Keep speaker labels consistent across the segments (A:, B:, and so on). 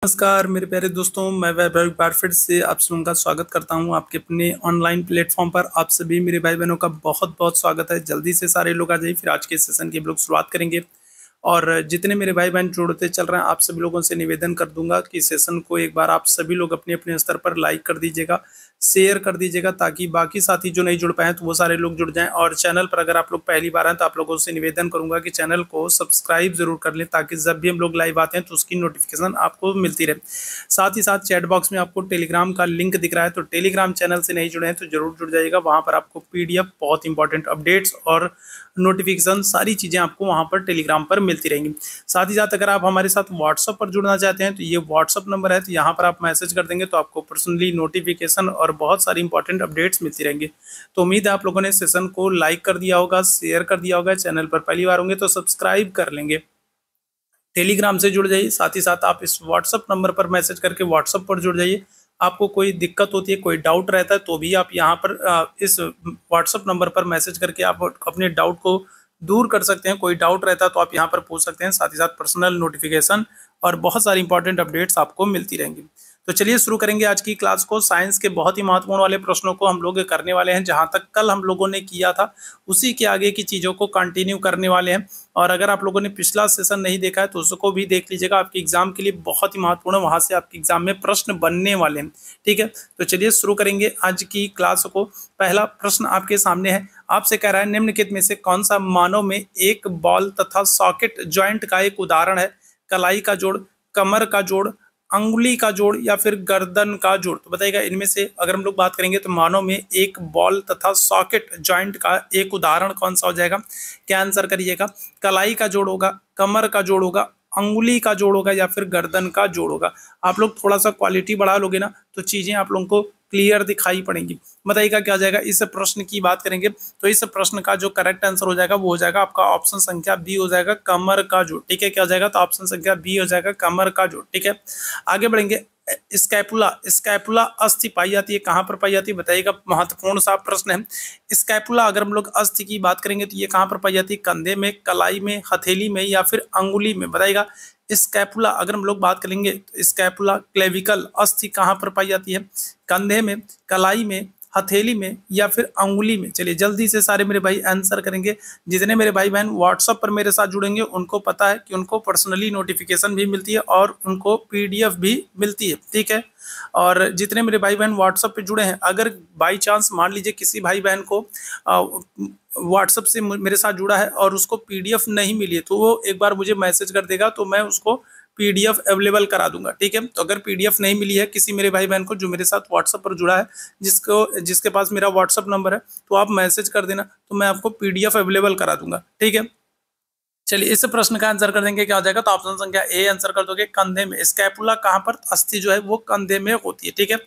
A: नमस्कार मेरे प्यारे दोस्तों, मैं वैभव एक बार फिर से आप सबों का स्वागत करता हूं आपके अपने ऑनलाइन प्लेटफॉर्म पर। आप सभी मेरे भाई बहनों का बहुत बहुत स्वागत है। जल्दी से सारे लोग आ जाइए, फिर आज के सेशन की हम लोग शुरुआत करेंगे। और जितने मेरे भाई बहन जुड़ते चल रहे हैं, आप सभी लोगों से निवेदन कर दूंगा कि सेशन को एक बार आप सभी लोग अपने अपने स्तर पर लाइक कर दीजिएगा, शेयर कर दीजिएगा, ताकि बाकी साथी जो नहीं जुड़ पाए तो वो सारे लोग जुड़ जाएं। और चैनल पर अगर आप लोग पहली बार हैं तो आप लोगों से निवेदन करूंगा कि चैनल को सब्सक्राइब जरूर कर लें, ताकि जब भी हम लोग लाइव आते हैं तो उसकी नोटिफिकेशन आपको मिलती रहे। साथ ही साथ चैट बॉक्स में आपको टेलीग्राम का लिंक दिख रहा है, तो टेलीग्राम चैनल से नहीं जुड़े हैं तो जरूर जुड़ जाइएगा। वहां पर आपको पीडीएफ, बहुत इंपॉर्टेंट अपडेट्स और नोटिफिकेशन, सारी चीजें आपको वहां पर टेलीग्राम पर मिलती रहेंगी। साथ ही साथ अगर आप हमारे साथ व्हाट्सएप पर जुड़ना चाहते हैं तो ये व्हाट्सएप नंबर है, तो यहाँ पर आप मैसेज कर देंगे तो आपको पर्सनली नोटिफिकेशन और बहुत सारी इंपॉर्टेंट अपडेट्स मिलती रहेंगी। तो उम्मीद है आप लोगों ने सेशन को लाइक कर दिया होगा, शेयर कर दिया होगा। चैनल पर पहली बार होंगे तो सब्सक्राइब कर लेंगे, टेलीग्राम से जुड़ जाइए। साथ ही साथ आप इस व्हाट्सएप नंबर पर मैसेज करके व्हाट्सएप पर जुड़ जाइए। आपको कोई दिक्कत होती है, कोई डाउट रहता है तो भी आप यहाँ पर इस व्हाट्सएप नंबर पर मैसेज करके आप अपने डाउट को दूर कर सकते हैं। कोई डाउट रहता है तो आप यहाँ पर पूछ सकते हैं। साथ ही साथ पर्सनल नोटिफिकेशन और बहुत सारी इंपॉर्टेंट अपडेट्स आपको मिलती रहेंगी। तो चलिए शुरू करेंगे आज की क्लास को। साइंस के बहुत ही महत्वपूर्ण वाले प्रश्नों को हम लोग करने वाले हैं। जहां तक कल हम लोगों ने किया था उसी के आगे की चीज़ों को कंटिन्यू करने वाले हैं। और अगर आप लोगों ने पिछला सेशन नहीं देखा है तो उसको भी देख लीजिएगा, आपके एग्जाम के लिए बहुत ही महत्वपूर्ण है। वहां से आपके एग्जाम में प्रश्न बनने वाले हैं, ठीक है। तो चलिए शुरू करेंगे आज की क्लास को। पहला प्रश्न आपके सामने है, आपसे कह रहा है निम्नलिखित में से कौन सा मानव में एक बॉल तथा सॉकेट ज्वाइंट का एक उदाहरण है? कलाई का जोड़, कमर का जोड़, अंगुली का जोड़ या फिर गर्दन का जोड़? तो बताइएगा इनमें से अगर हम लोग बात करेंगे तो मानव में एक बॉल तथा सॉकेट जॉइंट का एक उदाहरण कौन सा हो जाएगा? क्या आंसर करिएगा? कलाई का जोड़ होगा, कमर का जोड़ होगा, अंगुली का जोड़ होगा या फिर गर्दन का जोड़ होगा? आप लोग थोड़ा सा क्वालिटी बढ़ा लोगे ना तो चीजें आप लोगों को क्लियर दिखाई पड़ेंगी। बताइएगा क्या हो जाएगा। इस प्रश्न की बात करेंगे तो इस प्रश्न का जो करेक्ट आंसर हो जाएगा वो हो जाएगा आपका ऑप्शन संख्या बी हो जाएगा, कमर का जोड़, ठीक है। क्या हो जाएगा? तो ऑप्शन संख्या बी हो जाएगा, कमर का जोड़, ठीक है। आगे बढ़ेंगे। स्कैपुला, स्कैपुला अस्थि पाई जाती है, कहाँ पर पाई जाती है? बताइएगा, महत्वपूर्ण सा प्रश्न है। स्कैपुला अगर हम लोग अस्थि की बात करेंगे तो ये कहाँ पर पाई जाती है? कंधे में, कलाई में, हथेली में या फिर अंगुली में? बताइएगा। स्कैपुला अगर हम लोग बात करेंगे तो स्कैपुला क्लेविकल अस्थि कहाँ पर पाई जाती है? कंधे में, कलाई में, हथेली में या फिर अंगुली में? चलिए जल्दी से सारे मेरे भाई आंसर करेंगे। जितने मेरे भाई बहन व्हाट्सएप पर मेरे साथ जुड़ेंगे उनको पता है कि उनको पर्सनली नोटिफिकेशन भी मिलती है और उनको पीडीएफ भी मिलती है, ठीक है। और जितने मेरे भाई बहन व्हाट्सएप पे जुड़े हैं, अगर बाई चांस मान लीजिए किसी भाई बहन को व्हाट्सएप से मेरे साथ जुड़ा है और उसको पीडीएफ नहीं मिली है तो वो एक बार मुझे मैसेज कर देगा, तो मैं उसको पीडीएफ अवेलेबल करा दूंगा, ठीक है। तो अगर पीडीएफ नहीं मिली है किसी मेरे भाई बहन को जो मेरे साथ व्हाट्सएप पर जुड़ा है, जिसके पास मेरा व्हाट्सएप नंबर है, तो आप मैसेज कर देना तो मैं आपको पीडीएफ अवेलेबल करा दूंगा, ठीक है। चलिए इस प्रश्न का आंसर कर देंगे, क्या हो जाएगा? तो ऑप्शन संख्या ए आंसर कर दोगे, कंधे में। स्कैपुला कहाँ पर? अस्थि जो है वो कंधे में होती है, ठीक है।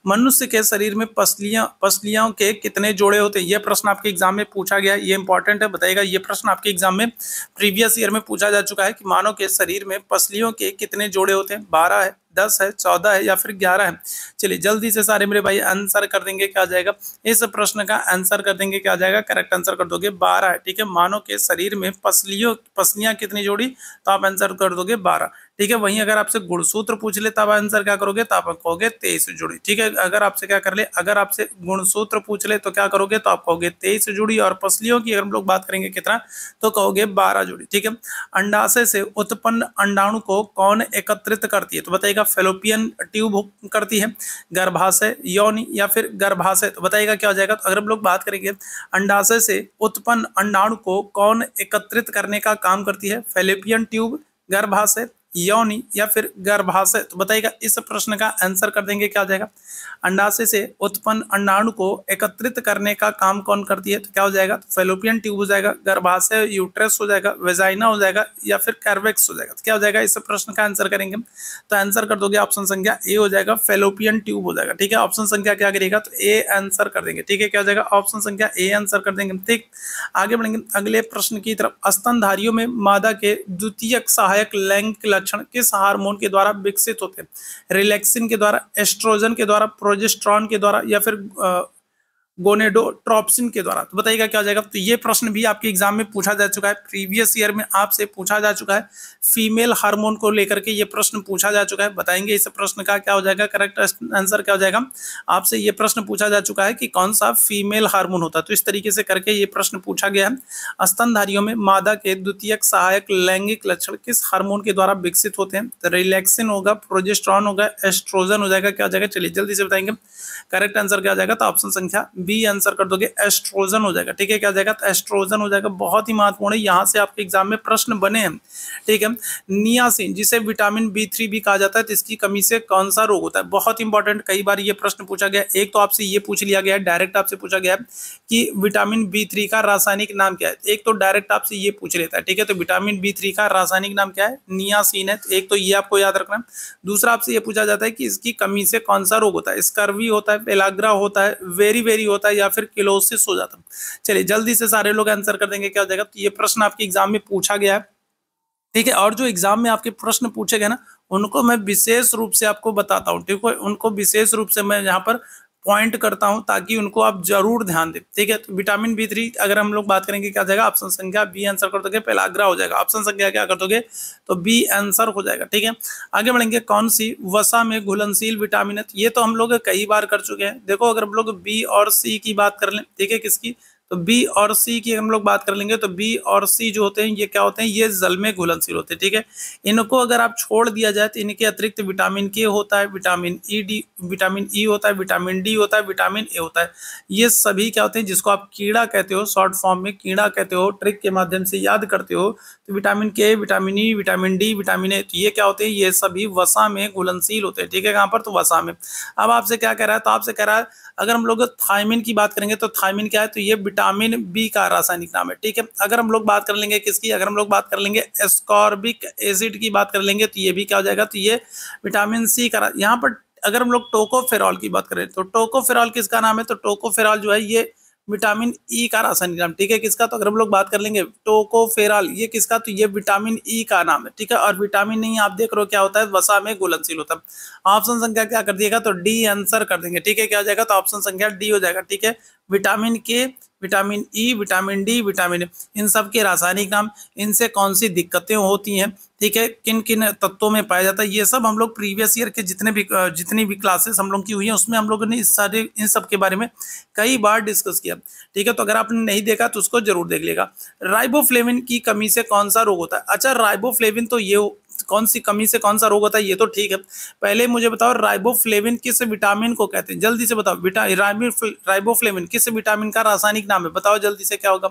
A: मनुष्य के शरीर में पसलियों के कितने जोड़े होते हैं? ये प्रश्न आपके एग्जाम में पूछा गया है, ये इंपॉर्टेंट है। बताइएगा, ये प्रश्न आपके एग्जाम में प्रीवियस ईयर में पूछा जा चुका है कि मानव के शरीर में पसलियों के कितने जोड़े होते हैं? 12 है, 10 है, 14 है या फिर 11 है? चलिए जल्दी से सारे मेरे भाई आंसर कर देंगे, क्या आ जाएगा? इस प्रश्न का आंसर कर देंगे, क्या आ जाएगा? करेक्ट आंसर कर दोगे 12 है, ठीक है। मानव के शरीर में पसलियां कितनी जोड़ी? तो आप आंसर कर दोगे 12, ठीक है। वहीं अगर आपसे गुणसूत्र पूछ ले तब आंसर क्या करोगे? तो आप कहोगे 23 जोड़ी, ठीक है। अगर आपसे क्या कर ले, अगर आपसे गुणसूत्र पूछ ले तो क्या करोगे? तो आप कहोगे 23 जोड़ी। और पसलियों की अगर हम लोग बात करेंगे कितना, तो कहोगे 12 जोड़ी, ठीक है। अंडाशय से उत्पन्न अंडाणु को कौन एकत्रित करती है? तो बताइएगा, फेलोपियन ट्यूब करती है, गर्भाशय, योनि या फिर गर्भाशय? तो बताइएगा क्या हो जाएगा। तो अगर हम लोग बात करेंगे अंडाशय से उत्पन्न अंडाणु को कौन एकत्रित करने का काम करती है? फेलोपियन ट्यूब, गर्भाशय, योनि या फिर गर्भाशय? तो बताइएगा, इस प्रश्न का आंसर कर देंगे, क्या हो जाएगा? अंडाशय से उत्पन्न अंडाणु को एकत्रित करने का काम कौन करती है? तो क्या हो जाएगा? तो फेलोपियन ट्यूब हो जाएगा, गर्भाशय, यूट्रस हो जाएगा, वेजाइना हो जाएगा या फिर कैर्वेक्स हो जाएगा? तो क्या हो जाएगा? इस प्रश्न का आंसर करेंगे तो आंसर कर दोगे ऑप्शन संख्या ए हो जाएगा, फेलोपियन ट्यूब हो जाएगा, ठीक है। ऑप्शन संख्या क्या करिएगा? तो ए आंसर कर देंगे, ठीक है। क्या हो जाएगा? ऑप्शन संख्या ए आंसर कर देंगे, ठीक। आगे बढ़ेंगे अगले प्रश्न की तरफ। स्तनधारियों में मादा के द्वितीयक सहायक लैंगिक लक्षण किस हार्मोन के द्वारा विकसित होते हैं? रिलैक्सिन के द्वारा, एस्ट्रोजन के द्वारा, प्रोजेस्टेरॉन के द्वारा या फिर गोनेडोट्रोपिन के द्वारा। तो बताइएगा क्या हो जाएगा। तो ये प्रश्न भी आपके एग्जाम में पूछा जा चुका है, प्रीवियस ईयर में आपसे पूछा जा चुका है। फीमेल हार्मोन को लेकर के ये प्रश्न पूछा जा चुका है। बताएंगे इस प्रश्न का क्या हो जाएगा, करेक्ट आंसर क्या हो जाएगा। आपसे ये प्रश्न पूछा जा चुका है कि कौन सा फीमेल हार्मोन होता है। तो इस तरीके से करके ये प्रश्न पूछा गया है। स्तनधारियों में मादा के द्वितीयक सहायक लैंगिक लक्षण किस हार्मोन के द्वारा विकसित होते हैं। तो रिलैक्सिन होगा, प्रोजेस्टेरॉन होगा, एस्ट्रोजन हो जाएगा, क्या हो जाएगा। चलिए जल्दी से बताएंगे करेक्ट आंसर क्या हो जाएगा। तो ऑप्शन संख्या बी आंसर कर दोगे, एस्ट्रोजन हो जाएगा। ठीक है, क्या हो जाएगा। तो एस्ट्रोजन हो जाएगा। बहुत ही महत्वपूर्ण है, यहाँ से आपके एग्जाम में प्रश्न बने हैं। ठीक है, नियासिन जिसे विटामिन B3 भी कहा जाता है, तो इसकी कमी से कौन सा रोग होता है। बहुत इंपॉर्टेंट, कई बार ये प्रश्न पूछा गया। एक तो आपसे ये पूछ लिया गया है, डायरेक्ट आपसे पूछा गया है कि विटामिन B3 का रासायनिक नाम क्या है। एक तो डायरेक्ट आपसे ये पूछ लेता है। ठीक है, तो विटामिन B3 का रासायनिक नाम क्या है, नियासिन है। एक तो ये आपको याद रखना है। दूसरा आपसे ये पूछा जाता है कि इसकी कमी से कौन सा रोग होता है। स्कर्वी होता है, पेलाग्रा होता है, वेरी वेरी होता है, या फिर किलोसिस हो जाता है। चलिए जल्दी से सारे लोग आंसर कर देंगे, क्या हो जाएगा। तो ये प्रश्न आपके एग्जाम में पूछा गया है। ठीक है, और जो एग्जाम में आपके प्रश्न पूछे गए ना, उनको मैं विशेष रूप से आपको बताता हूँ। ठीक है, उनको विशेष रूप से मैं यहाँ पर पॉइंट करता हूं ताकि उनको आप जरूर ध्यान दें। ठीक है, तो विटामिन B3 अगर हम लोग बात करेंगे क्या हो जाएगा। ऑप्शन संख्या बी आंसर कर दोगे, पेलाग्रा हो जाएगा। ऑप्शन संख्या क्या कर दोगे, तो बी आंसर हो जाएगा। ठीक है, आगे बढ़ेंगे। कौन सी वसा में घुलनशील विटामिन है। ये तो हम लोग कई बार कर चुके हैं। देखो अगर हम लोग बी और सी की बात कर लें, ठीक है, किसकी, तो बी और सी की हम लोग बात कर लेंगे, तो बी और सी जो होते हैं ये क्या होते हैं, ये जल में घुलनशील होते हैं। ठीक है, इनको अगर आप छोड़ दिया जाए तो इनके अतिरिक्त विटामिन के होता है, विटामिन ई होता है, विटामिन डी होता है, विटामिन ए होता है। ये सभी क्या होते हैं, जिसको आप कीड़ा कहते हो, शॉर्ट फॉर्म में कीड़ा कहते हो, ट्रिक के माध्यम से याद करते हो। तो vitamin K, vitamin E, vitamin D, vitamin ए, तो ये क्या होते हैं, ये सभी वसा में घुलनशील होते हैं। ठीक है, कहाँ पर, तो वसा में। अब आपसे क्या कह रहा है, तो आपसे कह रहा है अगर हम लोग थायमिन की बात करेंगे, तो थायमिन क्या है, तो ये विटामिन बी का रासायनिक नाम है। ठीक है, अगर हम लोग बात कर लेंगे किसकी, अगर हम लोग बात कर लेंगे एस्कॉर्बिक एसिड की बात कर लेंगे, तो ये भी क्या हो जाएगा, तो ये विटामिन सी का। यहाँ पर अगर हम लोग टोकोफेरॉल की बात करें, तो टोकोफेरॉल किसका नाम है, तो टोकोफेरॉल जो है ये विटामिन ई का रासायनिक नाम। ठीक है, किसका, तो अगर हम लोग बात कर लेंगे टोकोफेरॉल, ये किसका, तो ये विटामिन ई का नाम है। ठीक है, और विटामिन नहीं आप देख रहे हो क्या होता है, वसा में घुलनशील होता है। ऑप्शन संख्या क्या कर दिएगा, तो डी आंसर कर देंगे। ठीक है, क्या हो जाएगा, तो ऑप्शन संख्या डी हो जाएगा। ठीक है, vitamin K, vitamin E, vitamin D, vitamin A, इन सब के रासायनिक नाम, इनसे कौन सी दिक्कतें होती हैं, ठीक है, किन किन तत्वों में पाया जाता है, ये सब हम लोग प्रीवियस ईयर के जितनी भी क्लासेस हम लोग की हुई हैं उसमें हम लोगों ने इन सब के बारे में कई बार डिस्कस किया। ठीक है, तो अगर आपने नहीं देखा तो उसको जरूर देख लेगा। राइबोफ्लेविन की कमी से कौन सा रोग होता है। अच्छा, राइबोफ्लेविन तो ये कौन सी कमी से कौन सा रोग होता है, ये तो ठीक है। पहले मुझे बताओ राइबोफ्लेविन किस विटामिन को कहते हैं, जल्दी से बताओ। राइबोफ्लेविन किस विटामिन का रासायनिक नाम है, बताओ जल्दी से, क्या होगा।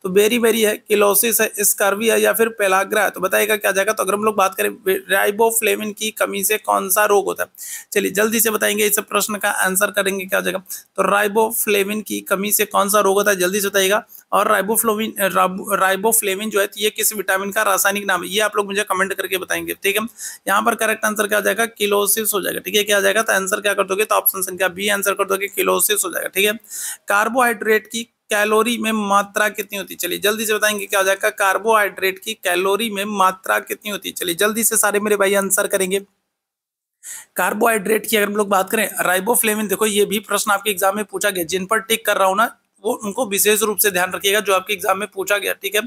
A: तो बेरी बेरी है, किलोसिस है, स्कर्वी है, या फिर पेलाग्रा है। तो बताइएगा क्या जाएगा। तो अगर हम लोग बात करें राइबोफ्लेविन की कमी से कौन सा रोग होता है, चलिए जल्दी से बताएंगे, इस प्रश्न का आंसर करेंगे, क्या जाएगा। तो राइबोफ्लेविन की कमी से कौन सा रोग होता है, जल्दी से बताइएगा। और राइबोफ्लेविन जो है ये किस विटामिन का रासायनिक नाम है, ये आप लोग मुझे कमेंट करके बताएंगे। ठीक है, यहाँ पर करेक्ट आंसर क्या हो जाएगा, किलोसिस हो जाएगा। ठीक है, क्या आ जाएगा, तो आंसर क्या कर दोगे, तो ऑप्शन संख्या बी आंसर कर दोगे, किलोसिस हो जाएगा। ठीक है, कार्बोहाइड्रेट की कैलोरी में मात्रा कितनी होती है, चलिए जल्दी से बताएंगे, क्या हो जाएगा। कार्बोहाइड्रेट की कैलोरी में मात्रा कितनी होती है, चलिए जल्दी से सारे मेरे भाई आंसर करेंगे। कार्बोहाइड्रेट की अगर हम लोग बात करें, राइबोफ्लेविन, देखो ये भी प्रश्न आपके एग्जाम में पूछा गया, जिन पर टिक कर रहा हूं ना वो उनको विशेष रूप से ध्यान रखिएगा, जो आपके एग्जाम में पूछा गया। ठीक है,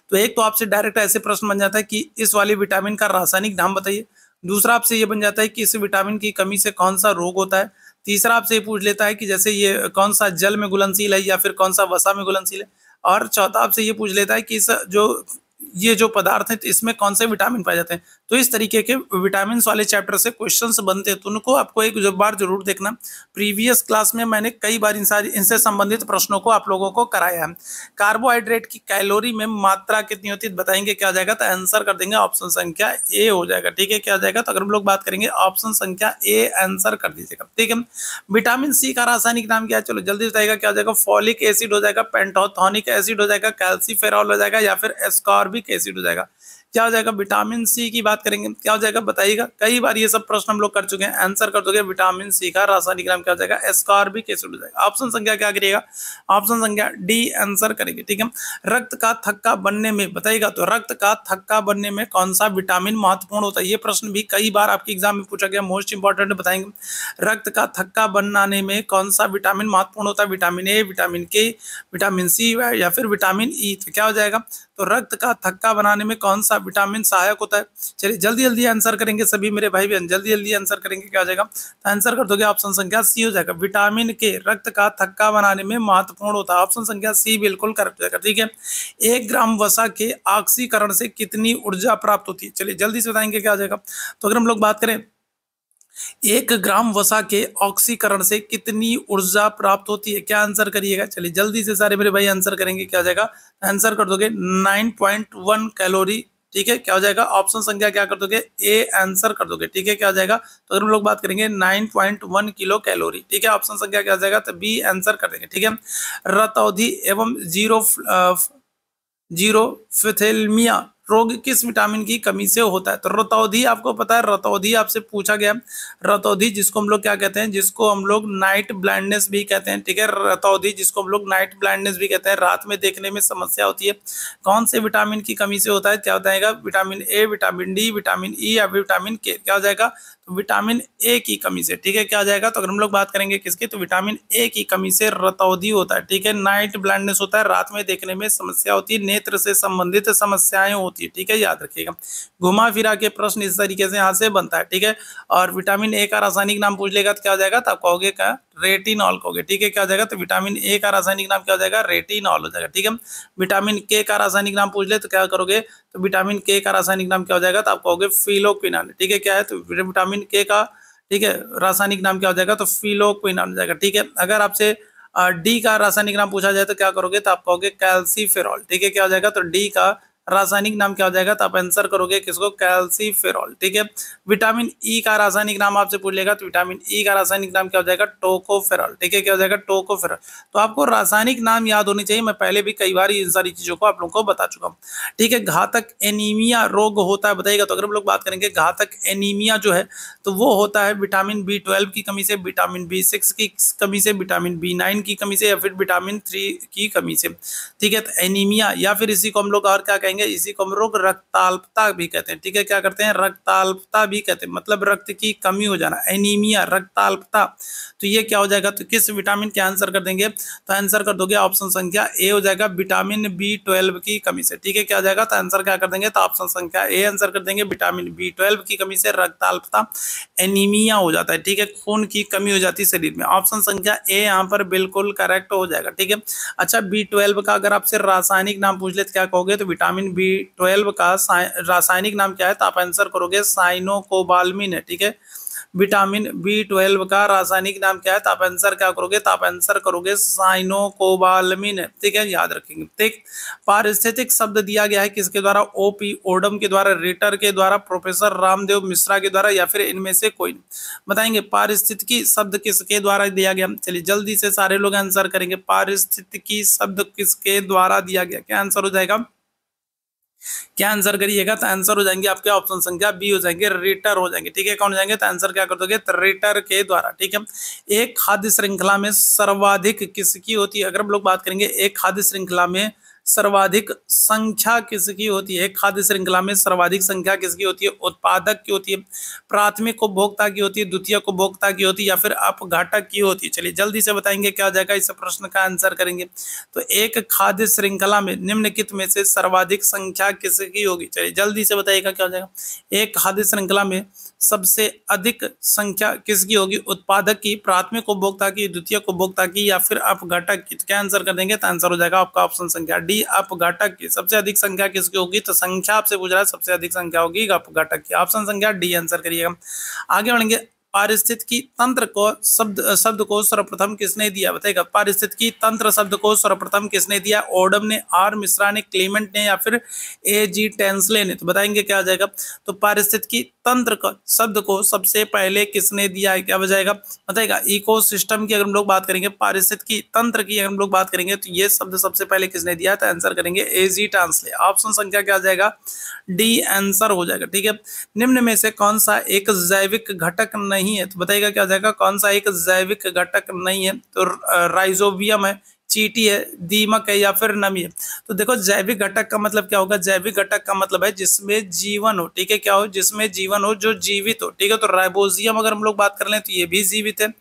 A: तो एक तो आपसे डायरेक्ट ऐसे प्रश्न बन जाता है कि इस वाले विटामिन का रासायनिक नाम बताइए। दूसरा आपसे ये बन जाता है कि इस विटामिन की कमी से कौन सा रोग होता है। तीसरा आपसे ये पूछ लेता है कि जैसे ये कौन सा जल में घुलनशील है या फिर कौन सा वसा में घुलनशील है। और चौथा आपसे ये पूछ लेता है कि इस ये जो पदार्थ है तो इसमें कौन से विटामिन पाए जाते हैं। तो इस तरीके के विटामिन वाले चैप्टर से क्वेश्चंस बनते हैं, तो उनको आपको एक बार जरूर देखना। प्रीवियस क्लास में मैंने कई बार इनसे संबंधित प्रश्नों को आप लोगों को कराया है। कार्बोहाइड्रेट की कैलोरी में मात्रा कितनी होती है बताएंगे, क्या जाएगा, तो आंसर कर देंगे ऑप्शन संख्या ए हो जाएगा। ठीक है, क्या जाएगा, तो अगर हम लोग बात करेंगे ऑप्शन संख्या ए आंसर कर दीजिएगा। ठीक है, विटामिन सी का रासायनिक नाम क्या है, चलो जल्दी बताइएगा, क्या हो जाएगा। फॉलिक एसिड हो जाएगा, पेंटोथोनिक एसिड हो जाएगा, कैल्सीफेरॉल हो जाएगा, या फिर एस्कॉर्बिक एसिड हो जाएगा। क्या हो जाएगा, विटामिन सी की बात करेंगे, क्या हो जाएगा बताइएगा। कई बार ये सब प्रश्न हम लोग कर चुके हैं, आंसर कर दोगे। विटामिन सी का रासायनिक नाम क्या हो जाएगा, एस्कॉर्बिक एसिड हो जाएगा। ऑप्शन संख्या क्या करिएगा, ऑप्शन संख्या डी आंसर करेंगे, ठीक है। रक्त का थक्का बनने में बताइएगा, तो रक्त का थक्का बनने में कौन सा विटामिन महत्वपूर्ण होता है, ये प्रश्न भी कई बार आपके एग्जाम में पूछा गया, मोस्ट इंपॉर्टेंट बताएंगे। रक्त का थक्का बनाने में कौन सा विटामिन महत्वपूर्ण होता है, vitamin A, vitamin K, vitamin C या फिर विटामिन ई। तो क्या हो जाएगा, तो रक्त का थक्का बनाने में कौन सा विटामिन सहायक होता है। चलिए जल्दी जल्दी आंसर करेंगे सभी मेरे भाई बहन, जल्दी जल्दी आंसर करेंगे, क्या हो जाएगा, तो आंसर कर दोगे ऑप्शन संख्या सी हो जाएगा, विटामिन के रक्त का थक्का बनाने में महत्वपूर्ण होता है। ऑप्शन संख्या सी बिल्कुल करेक्ट हो जाएगा, ठीक है। 1 ग्राम वसा के ऑक्सीकरण से कितनी ऊर्जा प्राप्त होती है, चलिए जल्दी से बताएंगे क्या हो जाएगा। तो अगर हम लोग बात करें 1 ग्राम वसा के ऑक्सीकरण से कितनी ऊर्जा प्राप्त होती है, क्या आंसर करिएगा। चलिए जल्दी से सारे मेरे भाई आंसर करेंगे, क्या हो जाएगा, आंसर कर दोगे 9.1 कैलोरी, ठीक है। क्या हो जाएगा, ऑप्शन संख्या क्या कर दोगे, ए आंसर कर दोगे, ठीक है। क्या हो जाएगा, तो अगर हम लोग बात करेंगे 9.1 किलो कैलोरी, ठीक है। ऑप्शन संख्या क्या हो जाएगा, तो बी आंसर कर देंगे, ठीक है। रतौंधी एवं जीरोफिथेल्मिया रोग किस विटामिन की कमी से होता है। तो रतौंधी आपको पता है, रतौंधी आपसे पूछा गया, रतौंधी जिसको हम लोग क्या कहते हैं, जिसको हम लोग नाइट ब्लाइंडनेस भी कहते हैं, ठीक है। रतौंधी जिसको हम लोग नाइट ब्लाइंडनेस भी कहते हैं, रात में देखने में समस्या होती है, कौन से विटामिन की कमी से होता है, क्या हो जाएगा, vitamin A, vitamin D, vitamin E या विटामिन के। क्या हो जाएगा, तो विटामिन ए की कमी से, ठीक है। क्या हो जाएगा, तो अगर हम लोग बात करेंगे किसकी, तो विटामिन ए की कमी से रतौंधी होता है, ठीक है। नाइट ब्लाइंडनेस होता है, रात में देखने में समस्या होती है, नेत्र से संबंधित समस्याएं होती है, ठीक है, याद रखिएगा। घुमा फिरा के प्रश्न इस तरीके से यहाँ से बनता है, ठीक है। और विटामिन ए का रासायनिक नाम पूछ लेगा तो क्या हो जाएगा, तो आप कहोगे क्या, रेटिनॉल कहोगे, ठीक है। क्या हो जाएगा, तो विटामिन ए का रासायनिक नाम क्या हो जाएगा, रेटिनॉल हो जाएगा, ठीक है। विटामिन के का रासायनिक नाम पूछ ले तो क्या करोगे, तो विटामिन के का रासायनिक नाम क्या हो जाएगा, तो आप कहोगे फिलोक्विनान, ठीक है। क्या है, तो विटामिन के का, ठीक है, रासायनिक नाम क्या हो जाएगा, तो फिलोक्विनान हो जाएगा, ठीक है। अगर आपसे डी का रासायनिक नाम पूछा जाए तो क्या करोगे, तो आप कहोगे कैल्सीफेरॉल, ठीक है। क्या हो जाएगा, तो डी का रासायनिक नाम क्या हो जाएगा, तो आप आंसर करोगे किसको, कैल्सीफेरॉल, ठीक है। विटामिन ई का रासायनिक नाम आपसे पूछ लेगा तो विटामिन ई का रासायनिक नाम क्या हो जाएगा, टोकोफेरॉल, ठीक है। क्या हो जाएगा, टोकोफेरॉल। तो आपको रासायनिक नाम याद होनी चाहिए, मैं पहले भी कई बार इन सारी चीजों को आप लोगों को बता चुका हूँ, ठीक है। घातक एनीमिया रोग होता है बताइएगा, तो अगर हम लोग बात करेंगे घातक एनीमिया जो है, तो वो होता है विटामिन B12 की कमी से, विटामिन B6 की कमी से, विटामिन B9 की कमी से या फिर विटामिन 3 की कमी से, ठीक है। तो एनीमिया या फिर इसी को हम लोग और क्या कहेंगे, इसी को हम लोग रक्ताल्पता भी कहते हैं, ठीक है। क्या करते हैं, रक्ताल्पता भी कहते हैं, मतलब रक्त की कमी हो जाना, एनीमिया, रक्ताल्पता। तो ये क्या हो जाएगा, तो किस विटामिन के आंसर कर देंगे, तो आंसर कर दोगे ऑप्शन संख्या ए हो जाएगा, विटामिन B12 की कमी से, ठीक है। क्या हो जाएगा, तो आंसर क्या कर देंगे, तो ऑप्शन संख्या ए आंसर कर देंगे, विटामिन B12 की कमी से रक्ताल्पता, एनीमिया हो जाता है, ठीक है, खून की कमी हो जाती है शरीर में। ऑप्शन संख्या ए यहाँ पर बिल्कुल करेक्ट हो जाएगा, ठीक है। अच्छा, B12 का अगर आपसे रासायनिक नाम पूछ ले तो क्या कहोगे, तो विटामिन B12 का रासायनिक नाम क्या है, तो आप आंसर करोगे साइनोकोबाल्मिन है, ठीक है। विटामिन B12 का रासायनिक नाम क्या है, तो आप आंसर क्या करोगे, तो आप आंसर करोगे साइनोकोबाल्मिन, ठीक है, याद रखेंगे, ठीक। पारिस्थितिक शब्द दिया गया है किसके द्वारा, ओपी ओडम के द्वारा, रिटर के द्वारा, प्रोफेसर रामदेव मिश्रा के द्वारा या फिर इनमें से कोई, बताएंगे। पारिस्थितिकी शब्द किसके द्वारा दिया गया, चलिए जल्दी से सारे लोग आंसर करेंगे, पारिस्थितिकी शब्द किसके द्वारा दिया गया, क्या आंसर हो जाएगा, क्या आंसर करिएगा, तो आंसर हो जाएंगे आपके ऑप्शन संख्या बी हो जाएंगे, रिटर हो जाएंगे, ठीक है। कौन हो जाएंगे, तो आंसर क्या कर दोगे, तो रिटर के द्वारा, ठीक है। एक खाद्य श्रृंखला में सर्वाधिक किसकी होती है, अगर हम लोग बात करेंगे एक खाद्य श्रृंखला में सर्वाधिक संख्या किसकी होती है, एक खाद्य श्रृंखला में सर्वाधिक संख्या किसकी होती है, उत्पादक की होती है, प्राथमिक उपभोक्ता की होती है, द्वितीयक उपभोक्ता की होती है या फिर अपघातक की होती है। चलिए जल्दी से बताएंगे क्या हो जाएगा, इस प्रश्न का आंसर करेंगे। तो एक खाद्य श्रृंखला में निम्नलिखित में से सर्वाधिक संख्या किसकी होगी, चलिए जल्दी से बताइएगा क्या हो जाएगा। एक खाद्य श्रृंखला में सबसे अधिक संख्या किसकी होगी, उत्पादक की, प्राथमिक उपभोक्ता की, द्वितीयक उपभोक्ता की या फिर अपघातक की। तो क्या आंसर कर देंगे, तो आंसर हो जाएगा आपका ऑप्शन संख्या डी, अपघातक की। सबसे अधिक संख्या किसकी होगी, तो संख्या आपसे पूछ रहा है, सबसे अधिक संख्या होगी अपघातक की। ऑप्शन संख्या डी आंसर करिएगा। आगे बढ़ेंगे, पारिस्थितिकी तंत्र को शब्द को सर्वप्रथम किसने दिया? बताएगा पारिस्थितिकी तंत्र शब्द को सर्वप्रथम किसने दिया? ओडम ने, आर मिश्रा ने, क्लेमेंट ने या फिर ए जी टेंसले ने? तो बताएंगे क्या आ जाएगा। तो पारिस्थितिकी तंत्र का शब्द को सबसे पहले किसने दिया है? क्या बजाएगा? बताएगा इकोसिस्टम की अगर हम लोग बात करेंगे, पारिस्थितिकी तंत्र की अगर हम लोग बात करेंगे तो ये शब्द सबसे पहले किसने दिया? तो आंसर करेंगे ए जी टेंसले। ऑप्शन संख्या क्या आ जाएगा? डी आंसर हो जाएगा। ठीक है, निम्न में से कौन सा एक जैविक घटक नहीं है? तो बताइएगा क्या हो जाएगा, कौन सा एक जैविक घटक नहीं है? तो राइजोबियम है, चींटी है, दीमक है या फिर नमी है? तो देखो जैविक घटक का मतलब क्या होगा? जैविक घटक का मतलब है जिसमें जीवन हो। ठीक है, क्या हो? जिसमें जीवन हो, जो जीवित हो। ठीक है, तो राइबोजियम अगर हम लोग बात कर लें तो ये भी जीवित है,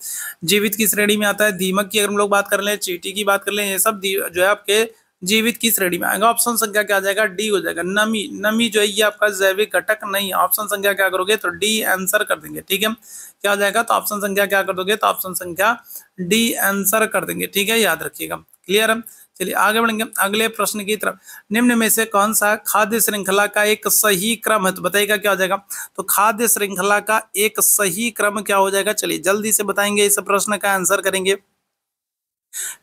A: जीवित की श्रेणी में आता है। दीमक की अगर हम लोग बात कर लें, चींटी की बात कर लें, ये सब जो है आपके जीवित की श्रेणी में आएगा। ऑप्शन संख्या क्या आ जाएगा? डी हो जाएगा। नमी, नमी जो है ये आपका जैविक घटक नहीं है। ऑप्शन संख्या क्या करोगे? तो डी आंसर कर देंगे। ठीक है, क्या आ जाएगा? तो ऑप्शन संख्या क्या कर दोगे? तो ऑप्शन संख्या डी आंसर कर देंगे। ठीक है, याद रखिएगा। क्लियर है? चलिए आगे बढ़ेंगे अगले प्रश्न की तरफ। निम्न में से कौन सा खाद्य श्रृंखला का एक सही क्रम है? तो बताइएगा क्या हो जाएगा। तो खाद्य श्रृंखला का एक सही क्रम क्या हो जाएगा? चलिए जल्दी से बताएंगे, इस प्रश्न का आंसर करेंगे।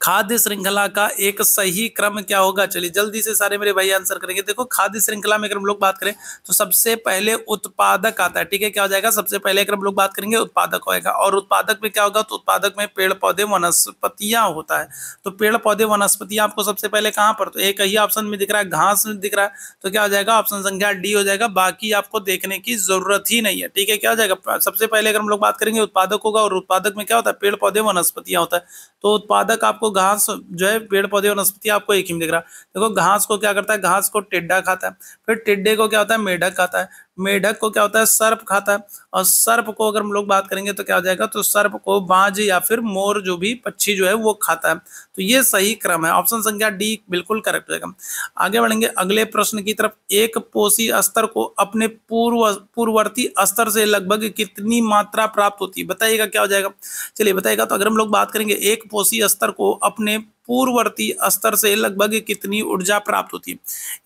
A: खाद्य श्रृंखला का एक सही क्रम क्या होगा? चलिए जल्दी से सारे मेरे भाई आंसर करेंगे। देखो खाद्य श्रृंखला में अगर हम लोग बात करें तो सबसे पहले उत्पादक आता है। ठीक है, क्या हो जाएगा? सबसे पहले अगर हम लोग बात करेंगे उत्पादक होएगा। और उत्पादक में क्या होगा? तो उत्पादक में पेड़ पौधे वनस्पतियां होता है। तो पेड़ पौधे वनस्पतियां आपको सबसे पहले कहां पर? तो एक ही ऑप्शन में दिख रहा है, घास में दिख रहा है। तो क्या हो जाएगा? ऑप्शन संख्या डी हो जाएगा। बाकी आपको देखने की जरूरत ही नहीं है। ठीक है, क्या हो जाएगा? सबसे पहले अगर हम लोग बात करेंगे उत्पादक होगा, और उत्पादक में क्या होता है? पेड़ पौधे वनस्पतियां होता है। तो उत्पादक आपको घास जो है, पेड़ पौधे वनस्पति आपको एक ही में दिख रहा है। देखो घास को क्या करता है? घास को टिड्डा खाता है। फिर टिड्डे को क्या होता है? मेढक खाता है। मेढक को क्या होता है? सर्प खाता है। और सर्प को अगर हम लोग बात करेंगे तो क्या हो जाएगा? तो सर्प को बाज या फिर मोर जो भी पक्षी जो है वो खाता है। तो ये सही क्रम है। ऑप्शन संख्या डी बिल्कुल करेक्ट हो जाएगा। आगे बढ़ेंगे अगले प्रश्न की तरफ। एक पोषी स्तर को अपने पूर्ववर्ती स्तर से लगभग कितनी मात्रा प्राप्त होती है? बताइएगा क्या हो जाएगा। चलिए बताइएगा। तो अगर हम लोग बात करेंगे एक पोषी स्तर को अपने पूर्ववर्ती स्तर से लगभग कितनी ऊर्जा प्राप्त होती है,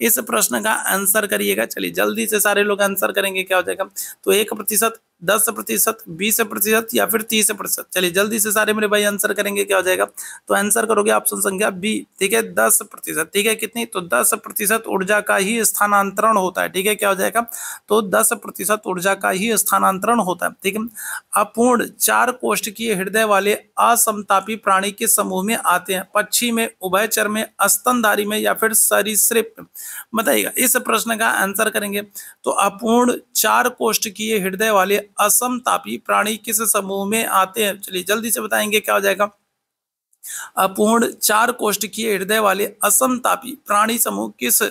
A: इस प्रश्न का आंसर करिएगा। चलिए जल्दी से सारे लोग आंसर करेंगे। क्या हो जाएगा? तो 1%, 10%, 20% या फिर 30%? चलिए जल्दी से सारे मेरे भाई आंसर करेंगे। क्या हो जाएगा? तो आंसर करोगे ऑप्शन संख्या बी। ठीक है, 10%। ठीक है, कितनी? तो 10% ऊर्जा का ही स्थानांतरण होता है। ठीक है, क्या हो जाएगा? तो 10% ऊर्जा का ही स्थानांतरण होता है। ठीक है, अपूर्ण 4 कोष्ठकीय हृदय वाले असमतापी प्राणी के समूह में आते हैं? पक्षी में, उभयचर में, स्तनधारी में या फिर सरीसृप में? बताइएगा। इस प्रश्न का आंसर करेंगे। तो अपूर्ण 4 कोष्ठकीय हृदय वाले असमतापी प्राणी किस समूह में आते हैं? चलिए जल्दी से बताएंगे। क्या हो जाएगा? अपूर्ण 4 कोष्ठकीय हृदय वाले असमतापी प्राणी समूह किस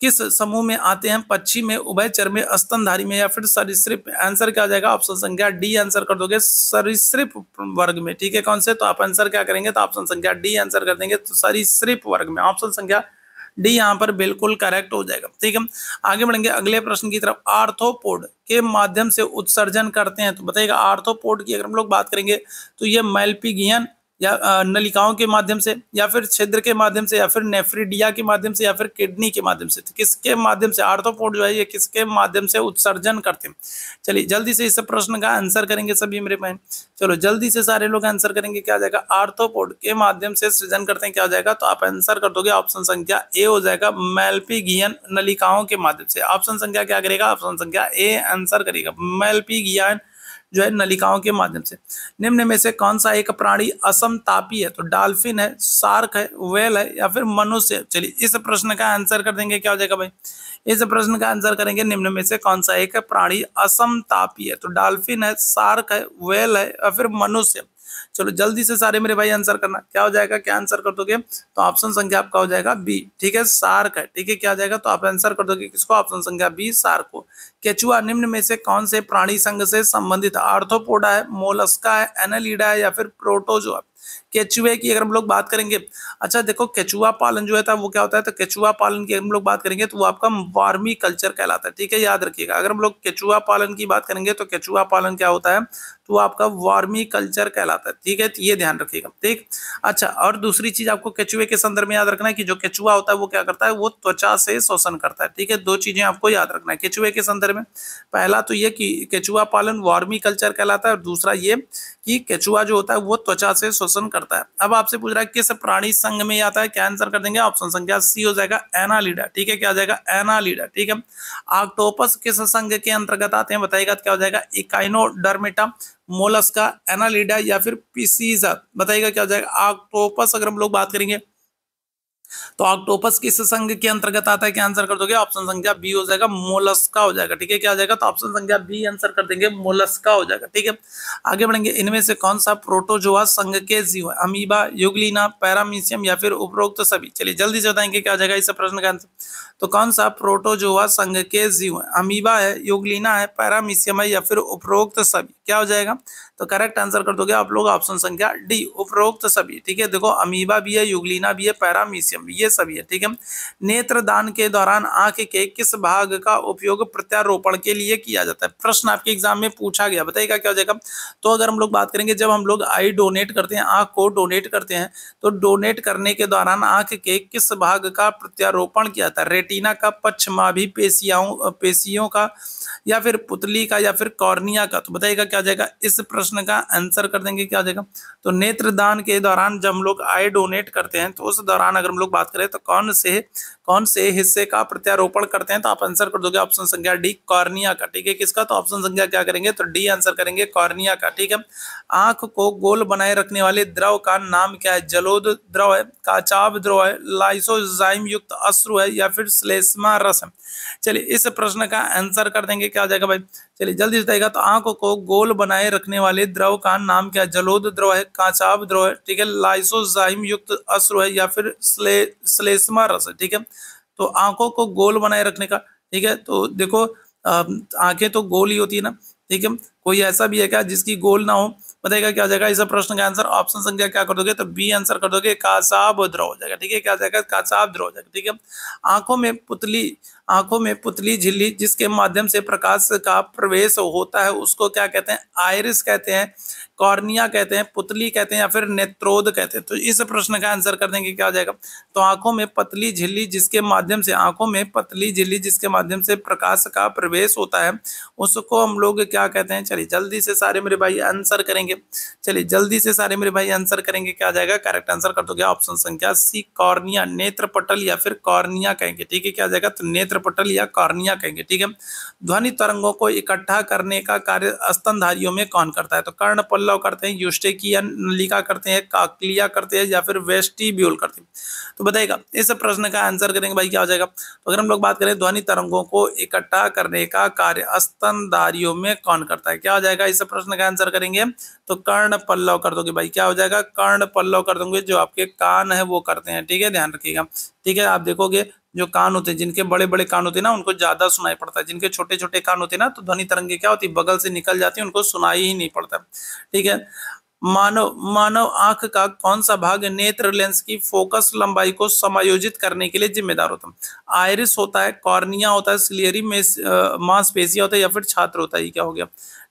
A: किस समूह में आते हैं? पक्षी में, उभयचर में, स्तनधारी में या फिर सरीसृप में? आंसर क्या आ जाएगा? ऑप्शन संख्या डी आंसर कर दोगे, सरीसृप वर्ग में। ठीक है, कौन से? तो आप आंसर क्या करेंगे? तो ऑप्शन संख्या डी आंसर कर देंगे, तो सरीसृप वर्ग में। ऑप्शन संख्या डी यहाँ पर बिल्कुल करेक्ट हो जाएगा। ठीक है, आगे बढ़ेंगे अगले प्रश्न की तरफ। आर्थ्रोपोड के माध्यम से उत्सर्जन करते हैं? तो बताइएगा। आर्थ्रोपोड की अगर हम लोग बात करेंगे तो ये मैल्पिगियन या नलिकाओं के माध्यम से, या फिर छिद्र के माध्यम से, या फिर नेफ्रिडिया के माध्यम से, या फिर किडनी के माध्यम से? तो किसके माध्यम से आर्थ्रोपोड जो है ये किसके माध्यम से उत्सर्जन करते हैं? चलिए जल्दी से इस प्रश्न का आंसर करेंगे सभी मेरे बहन। चलो जल्दी से सारे लोग आंसर करेंगे। क्या आ जाएगा? आर्थ्रोपोड के माध्यम से सृजन करते हैं। क्या हो जाएगा? तो आप आंसर कर दोगे ऑप्शन संख्या ए हो जाएगा, मैल्पिगियन नलिकाओं के माध्यम से। ऑप्शन संख्या क्या करेगा? ऑप्शन संख्या ए आंसर करेगा, मैल्पिगियन जो है नलिकाओं के माध्यम से। निम्न में से कौन सा एक प्राणी असमतापी है? तो डॉल्फिन है, शार्क है, व्हेल है या फिर मनुष्य है? चलिए इस प्रश्न का आंसर कर देंगे। क्या हो जाएगा भाई? इस प्रश्न का आंसर करेंगे निम्न में से कौन सा एक प्राणी असमतापी है? तो डॉल्फिन है, शार्क है, व्हेल है या फिर मनुष्य? चलो जल्दी से सारे मेरे भाई आंसर करना। क्या हो जाएगा? क्या आंसर कर दोगे? तो ऑप्शन संख्या आपका हो जाएगा बी। ठीक है, शार्क है। ठीक है, क्या आ जाएगा? तो आप आंसर कर दोगे किसको? ऑप्शन संख्या बी, शार्क को। केचुआ निम्न में से कौन से प्राणी संघ से संबंधित? आर्थ्रोपोडा है, मोलस्का है, एनालिडा है या फिर प्रोटोजोआ? केचुए की अगर हम लोग बात करेंगे, अच्छा देखो केचुआ पालन जो है वो क्या होता है, तो केचुआ पालन की हम लोग बात करेंगे तो वो आपका वार्मी कल्चर कहलाता है। ठीक है, याद रखिएगा, अगर हम लोग केचुआ पालन की बात करेंगे तो केचुआ पालन क्या होता है, तो आपका वार्मी कल्चर कहलाता है। ठीक है, तो ये ध्यान रखिएगा। ठीक, अच्छा, और दूसरी चीज आपको केचुए के संदर्भ में याद रखना है कि जो केचुआ होता है वो क्या करता है, वो त्वचा से शोषण करता है। ठीक है, दो चीजें आपको याद रखना है केचुए के संदर्भ में। पहला तो ये कि केचुआ पालन वार्मी कल्चर कहलाता है, और दूसरा ये कि केचुआ जो होता है वो त्वचा से शोषण करता है। अब आपसे पूछ रहा है किस प्राणी संघ में आता है, क्या आंसर कर देंगे, ऑप्शन संख्या सी हो जाएगा, एनालिडा। ठीक है, क्या हो जाएगा, एनालिडा। ठीक है, ऑक्टोपस किस संघ के अंतर्गत आते हैं, बताइएगा, क्या हो जाएगा, इकाइनोडर्मेटा, मोलस्का, एनालिडा या फिर पिसीजा, बताइएगा क्या हो जाएगा। ऑक्टोपस अगर हम लोग बात करेंगे तो ऑक्टोपस किस संघ के अंतर्गत आता है, क्या आंसर कर दोगे, ऑप्शन संख्या बी हो जाएगा, मोलस्का हो जाएगा। ठीक है, क्या हो जाएगा, तो ऑप्शन संख्या बी आंसर कर देंगे, मोलस्का हो जाएगा। ठीक है, आगे बढ़ेंगे, इनमें से कौन सा प्रोटोजोआ संघ के जीव है, अमीबा, यूग्लिना, पैरामीशियम या फिर उपरोक्त सभी। चलिए जल्दी से बताएंगे क्या हो जाएगा इस प्रश्न का आंसर। तो कौन सा प्रोटोजोआ संघ के जीव है, अमीबा है, यूग्लिना है, पैरामीशियम है या फिर उपरोक्त सभी, क्या हो जाएगा, तो करेक्ट आंसर कर दोगे आप लोग ऑप्शन संख्या डी, उपरोक्त सभी। ठीक है, देखो अमीबा भी है, यूग्लिना भी है, पैरामीशियम भी, ये सभी है। ठीक है, नेत्रदान के दौरान आंख के किस भाग का उपयोग प्रत्यारोपण के लिए किया जाता है, प्रश्न आपके एग्जाम में पूछा गया, बताइएगा क्या हो जाएगा। तो अगर हम लोग बात करेंगे, जब हम लोग आई डोनेट करते हैं, आंख को डोनेट करते हैं, तो डोनेट करने के दौरान आंख के किस भाग का प्रत्यारोपण किया जाता है, रेटिना का, पक्षमाभी पेशियों का या फिर पुतली का या फिर कॉर्निया का, तो बताइएगा क्या हो जाएगा, इस प्रश्न का आंसर कर देंगे, क्या हो जाएगा। तो नेत्रदान के दौरान जब हम लोग आई डोनेट करते हैं तो उस दौरान अगर हम लोग बात करें तो कौन से हिस्से का प्रत्यारोपण करते हैं, तो आप आंसर कर दोगे ऑप्शन संख्या डी, कॉर्निया का। ठीक है, किसका, तो ऑप्शन संख्या क्या करेंगे, तो डी आंसर करेंगे, कॉर्निया का। ठीक है, आंख को गोल बनाए रखने वाले द्रव का नाम क्या है, जलोद द्रव है, काचाभ द्रव है, लाइसोजाइम युक्त अश्रु है या फिर श्लेष्मा रस है। चलिए इस प्रश्न का आंसर कर देंगे, क्या हो जाएगा भाई, चलिए जल्दी से बताइएगा। तो आंख को गोल बनाए रखने वाले द्रव का नाम क्या है, जलोद द्रव है, काचाभ द्रव है, ठीक है, लाइसोजाइम युक्त अश्रु है या फिर श्लेष्मा रस है। ठीक है, तो आंखों को गोल बनाए रखने का, ठीक है, तो देखो आंखें तो गोल ही होती है ना। ठीक है, कोई ऐसा भी है क्या जिसकी गोल ना हो, बताइएगा क्या हो जाएगा इस प्रश्न का आंसर, ऑप्शन संख्या क्या कर दोगे, तो बी आंसर कर दोगे, काचाभ द्रव हो जाएगा। ठीक है, क्या हो जाएगा, काचाभ द्रव हो जाएगा। ठीक है, आंखों में पुतली झिल्ली जिसके माध्यम से प्रकाश का प्रवेश होता है उसको क्या कहते हैं, आइरिस कहते हैं, कॉर्निया कहते हैं, पुतली कहते हैं या फिर नेत्रोद कहते हैं। तो इस प्रश्न का आंसर कर देंगे, क्या हो जाएगा। तो आंखों में पतली झिल्ली जिसके माध्यम से प्रकाश का प्रवेश होता है उसको हम लोग क्या कहते हैं। चलिए जल्दी से सारे मेरे भाई आंसर करेंगे, क्या आ जाएगा, करेक्ट आंसर कर दोगे ऑप्शन संख्या सी, कॉर्निया, नेत्र पटल या फिर कॉर्निया कहेंगे। ठीक है, क्या आ जाएगा, तो नेत्र पटल या कॉर्निया कहेंगे। ठीक है, ध्वनि तरंगों को इकट्ठा करने का कार्य स्तनधारियों में कौन करता है, तो कर्ण पल्लव करते हैं, यूस्टेकिया नलिका करते हैं, काकलिया करते हैं या फिर वेस्टिब्यूल करते हैं। तो बताइएगा इस प्रश्न का आंसर करेंगे भाई, क्या हो जाएगा। तो अगर हम लोग बात करें ध्वनि तरंगों को इकट्ठा करने का कार्य स्तनधारियों में कौन करता है, क्या हो जाएगा इस प्रश्न का आंसर करेंगे, तो कर्ण पल्लव कर दोगे भाई, क्या हो जाएगा, कर्ण पल्लव कर दोगे, जो आपके कान है वो करते हैं। ठीक है, ध्यान रखिएगा। ठीक है, आप देखोगे जो कान होते हैं, जिनके बड़े बड़े कान होते हैं ना उनको ज्यादा सुनाई पड़ता है, जिनके छोटे छोटे कान होते हैं ना तो ध्वनि तरंगे क्या होती है, बगल से निकल जाती है, उनको सुनाई ही नहीं पड़ता। ठीक है, मानव आंख का कौन सा भाग नेत्र लेंस की फोकस लंबाई को समायोजित करने के लिए जिम्मेदार होता है, आइरिस होता है, कॉर्निया होता है, सिलियरी में मांसपेशियां होता है या फिर छात्र होता है, क्या हो गया।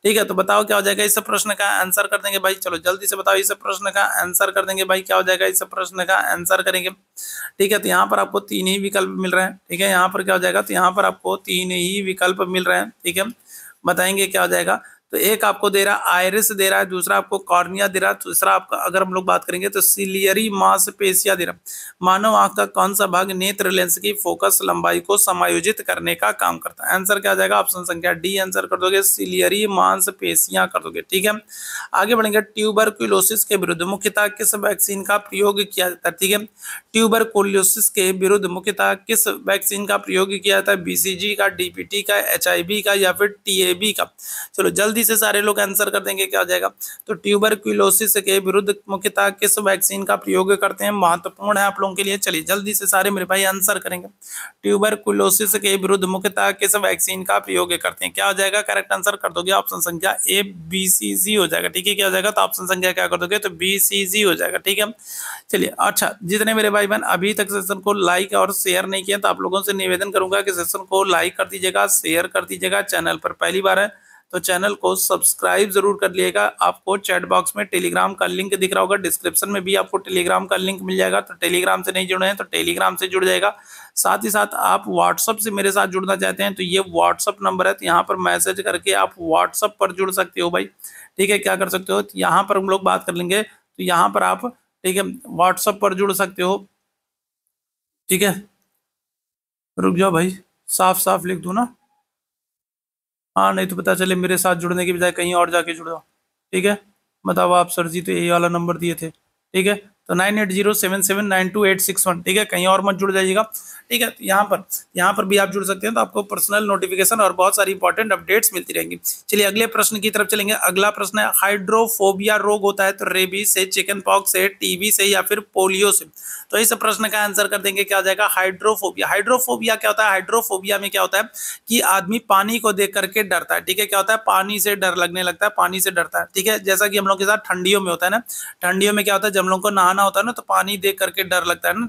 A: ठीक है, तो बताओ क्या हो जाएगा इस प्रश्न का आंसर कर देंगे भाई, चलो जल्दी से बताओ इस प्रश्न का आंसर कर देंगे भाई, क्या हो जाएगा इस प्रश्न का आंसर करेंगे। ठीक है, तो यहाँ पर आपको तीन ही विकल्प मिल रहे हैं। ठीक है, यहाँ पर क्या हो जाएगा, तो यहाँ पर आपको तीन ही विकल्प मिल रहे हैं। ठीक है, बताएंगे क्या हो जाएगा। तो एक आपको दे रहा है आइरिस दे रहा है, दूसरा आपको कॉर्निया दे रहा है, तीसरा आपका अगर हम लोग बात करेंगे तो सिलियरी मांसपेशियां दे रहा है। मानव आंख का कौन सा भाग नेत्र लेंस की फोकस लंबाई को समायोजित करने का काम करता है, आंसर क्या आ जाएगा, ऑप्शन संख्या डी आंसर कर दोगे, सिलियरी मांसपेशियां कर दोगे। ठीक है, आगे बढ़ेंगे, ट्यूबरकुलोसिस के विरुद्ध मुख्यतः किस वैक्सीन का प्रयोग किया जाता है। ठीक है, ट्यूबरकुलोसिस के विरुद्ध मुख्यतः किस वैक्सीन का प्रयोग किया जाता है, बीसीजी का, डीपीटी का, एचआईवी का या फिर टीएबी का। चलो जल्दी से सारे लोग आंसर कर देंगे, क्या हो जाएगा। तो ट्यूबरकुलोसिस के विरुद्ध मुख्यतः किस वैक्सीन का प्रयोग करते हैं, महत्वपूर्ण है आप लोगों के लिए। चलिए जल्दी से सारे मेरे भाई आंसर करेंगे, ट्यूबरकुलोसिस के विरुद्ध मुख्यतः किस वैक्सीन का प्रयोग करते हैं, क्या हो जाएगा, करेक्ट आंसर कर दोगे ऑप्शन संख्या ए, बीसीजी हो जाएगा। ठीक है। ठीक है, क्या हो जाएगा, तो ऑप्शन संख्या क्या कर दोगे, तो BCG हो जाएगा। ठीक है, चलिए अच्छा, जितने मेरे भाई बहन अभी तक सेशन को लाइक और शेयर नहीं किया, तो आप लोगों से निवेदन करूंगा कि सेशन को लाइक कर दीजिएगा, शेयर कर दीजिएगा। चैनल पर पहली बार है तो चैनल को सब्सक्राइब जरूर कर लिएगा। आपको चैट बॉक्स में टेलीग्राम का लिंक दिख रहा होगा, डिस्क्रिप्शन में भी आपको टेलीग्राम का लिंक मिल जाएगा, तो टेलीग्राम से नहीं जुड़े हैं तो टेलीग्राम से जुड़ जाएगा। साथ ही साथ आप व्हाट्सअप से मेरे साथ जुड़ना चाहते हैं तो ये व्हाट्सअप नंबर है, तो यहाँ पर मैसेज करके आप व्हाट्सअप पर जुड़ सकते हो भाई। ठीक है, क्या कर सकते हो, यहाँ पर हम लोग बात कर लेंगे, तो यहाँ पर आप, ठीक है, व्हाट्सअप पर जुड़ सकते हो। ठीक है, रुक जाओ भाई, साफ साफ लिख दूं ना, हाँ नहीं तो पता चले मेरे साथ जुड़ने की बजाय कहीं और जाके जुड़ जाओ। ठीक है, बताओ आप, सर जी तो यही वाला नंबर दिए थे। ठीक है, तो 9807792861। ठीक है, कहीं और मत जुड़ जाइएगा। ठीक है, तो यहाँ पर भी आप जुड़ सकते हैं, तो आपको पर्सनल नोटिफिकेशन और बहुत सारी इंपॉर्टेंट अपडेट्स मिलती रहेंगी। चलिए अगले प्रश्न की तरफ चलेंगे। अगला प्रश्न है, हाइड्रोफोबिया रोग होता है तो रेबीज से, चिकन पॉक्स से, टीबी से या फिर पोलियो से। तो इस प्रश्न का आंसर कर देंगे, क्या हो जाएगा, हाइड्रोफोबिया। हाइड्रोफोबिया क्या होता है, हाइड्रोफोबिया में क्या होता है कि आदमी पानी को देख करके डरता है। ठीक है, क्या होता है, पानी से डर लगने लगता है, पानी से डरता है। ठीक है, जैसा कि हम लोग के साथ ठंडियों में होता है ना, ठंडियों में क्या होता है, जब हम लोग को नहाना होता है ना तो पानी देख करके डर लगता है ना,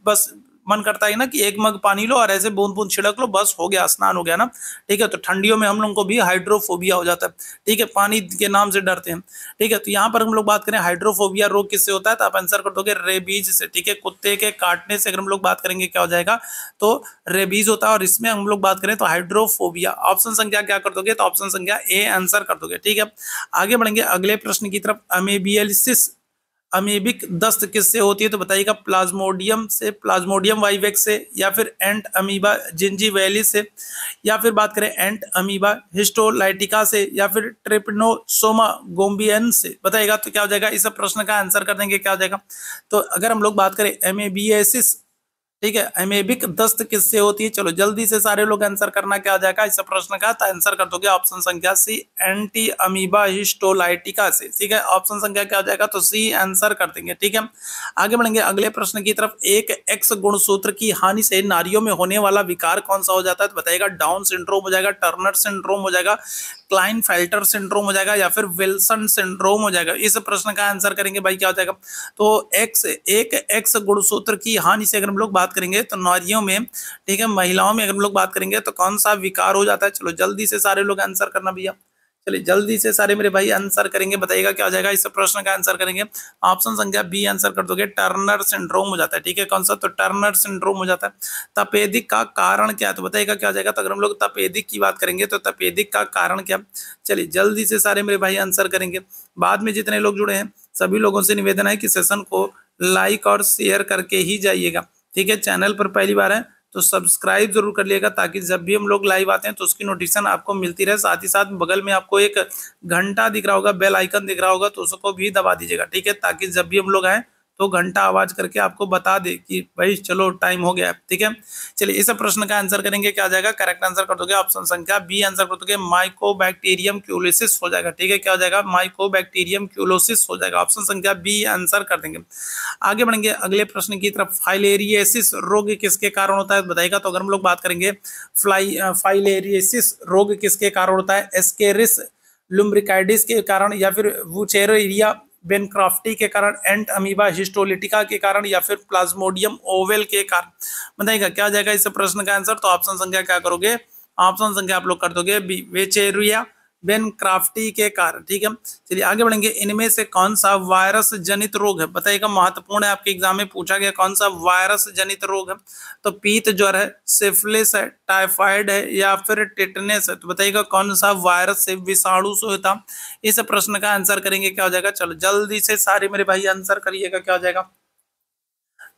A: बस मन करता है ना कि एक मग पानी लो और ऐसे बूंद बूंद छिड़क लो, बस हो गया, स्नान हो गया ना। ठीक है, तो ठंडियों में हम लोगों को भी हाइड्रोफोबिया हो जाता है। ठीक है, पानी के नाम से डरते हैं। ठीक है, तो यहाँ पर हम लोग बात करें हाइड्रोफोबिया रोग किससे होता है, तो आप आंसर कर दोगे रेबीज से। ठीक है, कुत्ते के काटने से अगर हम लोग बात करेंगे क्या हो जाएगा, तो रेबीज होता है, और इसमें हम लोग बात करें तो हाइड्रोफोबिया। ऑप्शन संख्या क्या कर दोगे, तो ऑप्शन संख्या ए आंसर कर दोगे। ठीक है, आगे बढ़ेंगे अगले प्रश्न की तरफ। अमेबियलिसिस, अमीबिक दस्त किससे होती है, तो बताइएगा, प्लाज्मोडियम से, प्लाज्मोडियम वाइवेक्स से, या फिर एंट अमीबा जिंजीवैलिस से, या फिर बात करें एंट अमीबा हिस्टोलाइटिका से, या फिर ट्रिपनोसोमा गोम्बियन से। बताइएगा तो क्या हो जाएगा, इस प्रश्न का आंसर कर देंगे, क्या हो जाएगा। तो अगर हम लोग बात करें एमेबियासिस, ठीक है, अमेबिक दस्त किससे होती है, चलो जल्दी से सारे लोग आंसर करना, क्या आ जाएगा इस प्रश्न का, तो आंसर कर दोगे ऑप्शन संख्या सी, एंटी अमीबा हिस्टोलाइटिका से। ठीक है, ऑप्शन संख्या क्या आ जाएगा, तो सी आंसर कर देंगे। ठीक है, आगे बढ़ेंगे अगले प्रश्न की तरफ। एक एक्स गुणसूत्र की हानि से नारियों में होने वाला विकार कौन सा हो जाता है, तो बताइएगा, डाउन सिंड्रोम हो जाएगा, टर्नर सिंड्रोम हो जाएगा, क्लाइनफेल्टर सिंड्रोम हो जाएगा, या फिर विल्सन सिंड्रोम हो जाएगा। इस प्रश्न का आंसर करेंगे भाई, क्या हो जाएगा, तो एक एक्स गुणसूत्र की हानि से अगर हम लोग बात करेंगे तो नारियों में, ठीक है, महिलाओं में अगर हम लोग बात करेंगे तो कौन सा विकार हो जाता है। चलो जल्दी से सारे लोग आंसर करना भैया, चलिए जल्दी से सारे मेरे भाई आंसर करेंगे, बताइएगा क्या हो जाएगा, इस प्रश्न का आंसर करेंगे। ऑप्शन संख्या बी आंसर कर दोगे, टर्नर सिंड्रोम हो जाता है। ठीक है, कौन सा, तो टर्नर सिंड्रोम हो जाता है। तपेदिक का कारण क्या है, तो बताइएगा क्या हो जाएगा। तो अगर हम लोग तपेदिक की बात करेंगे तो तपेदिक का कारण क्या, चलिए जल्दी से सारे मेरे भाई आंसर करेंगे। बाद में जितने लोग जुड़े हैं सभी लोगों से निवेदन है कि सेशन को लाइक और शेयर करके ही जाइएगा। ठीक है, चैनल पर पहली बार है तो सब्सक्राइब जरूर कर लिएगा, ताकि जब भी हम लोग लाइव आते हैं तो उसकी नोटिफिकेशन आपको मिलती रहे। साथ ही साथ बगल में आपको एक घंटा दिख रहा होगा, बेल आइकन दिख रहा होगा, तो उसको भी दबा दीजिएगा। ठीक है, ताकि जब भी हम लोग आए तो घंटा आवाज करके आपको बता दे कि भाई चलो टाइम हो गया है। ठीक है, चलिए इस प्रश्न का आंसर करेंगे, क्या आ जाएगा, करेक्ट आंसर कर दोगे ऑप्शन संख्या बी आंसर कर दोगे, माइकोबैक्टीरियम क्यूलोसिस हो जाएगा। ठीक है, क्या हो जाएगा, माइकोबैक्टीरियम क्यूलोसिस हो जाएगा, ऑप्शन संख्या बी आंसर कर देंगे। आगे बढ़ेंगे अगले प्रश्न की तरफ। फाइलेरियसिस रोग किसके कारण होता है, बताइएगा। तो अगर हम लोग बात करेंगे फाइलेरियसिस रोग किसके कारण होता है, एस्केरिस लुम्ब्रिकाइडिस के कारण, या फिर वुचेरिया बेनक्राफ्टी के कारण, एंट अमीबा हिस्टोलिटिका के कारण, या फिर प्लाज्मोडियम ओवेल के कारण। बताइएगा क्या जाएगा इस प्रश्न का आंसर। तो ऑप्शन संख्या क्या करोगे, ऑप्शन संख्या आप लोग कर दोगे बी, वेचेरिया बेनक्राफ्टी के कारण। ठीक है, चलिए आगे बढ़ेंगे। इनमें से कौन सा वायरस जनित रोग है, बताइएगा, महत्वपूर्ण है, आपके एग्जाम में पूछा गया कौन सा वायरस जनित रोग है। तो पीत ज्वर है, सिफिलिस है, टाइफाइड है, या फिर टिटनेस है। तो बताइएगा कौन सा वायरस से, विषाणु से होता। इस प्रश्न का आंसर करेंगे, क्या हो जाएगा। चलो जल्दी से सारे मेरे भाई आंसर करिएगा, क्या हो जाएगा,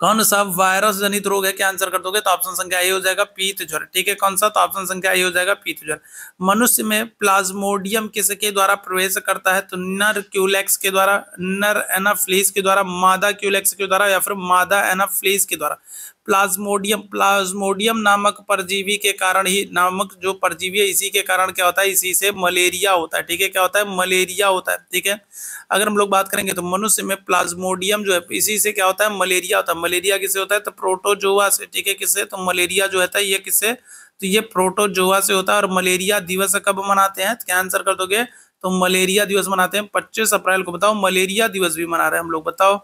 A: कौन सा वायरस जनित रोग है, क्या आंसर कर दोगे। तो ऑप्शन संख्या ए हो जाएगा, पीत ज्वर। ठीक है, कौन सा, तो ऑप्शन संख्या ए हो जाएगा, पीत ज्वर। मनुष्य में प्लाज्मोडियम किसके द्वारा प्रवेश करता है, तो नर क्यूलेक्स के द्वारा, नर एनाफ्लीज के द्वारा, मादा क्यूलेक्स के द्वारा, या फिर मादा एनाफ्लीज के द्वारा। प्लाज्मोडियम नामक परजीवी के कारण ही, नामक जो परजीवी है इसी के कारण क्या होता है, इसी से मलेरिया होता है। ठीक है, क्या होता है, मलेरिया होता है। ठीक है, अगर हम लोग बात करेंगे तो मनुष्य में प्लाज्मोडियम जो है इसी से क्या होता है, मलेरिया होता है। मलेरिया किससे होता है, तो प्रोटोजोआ से। ठीक है, किससे, तो मलेरिया जो होता है ये किससे, तो ये प्रोटोजोआ से होता है। और मलेरिया दिवस कब मनाते हैं, तो क्या आंसर कर दोगे, तो मलेरिया दिवस मनाते हैं। 25 अप्रैल को बताओ मलेरिया दिवस भी मना रहे हैं हम लोग, बताओ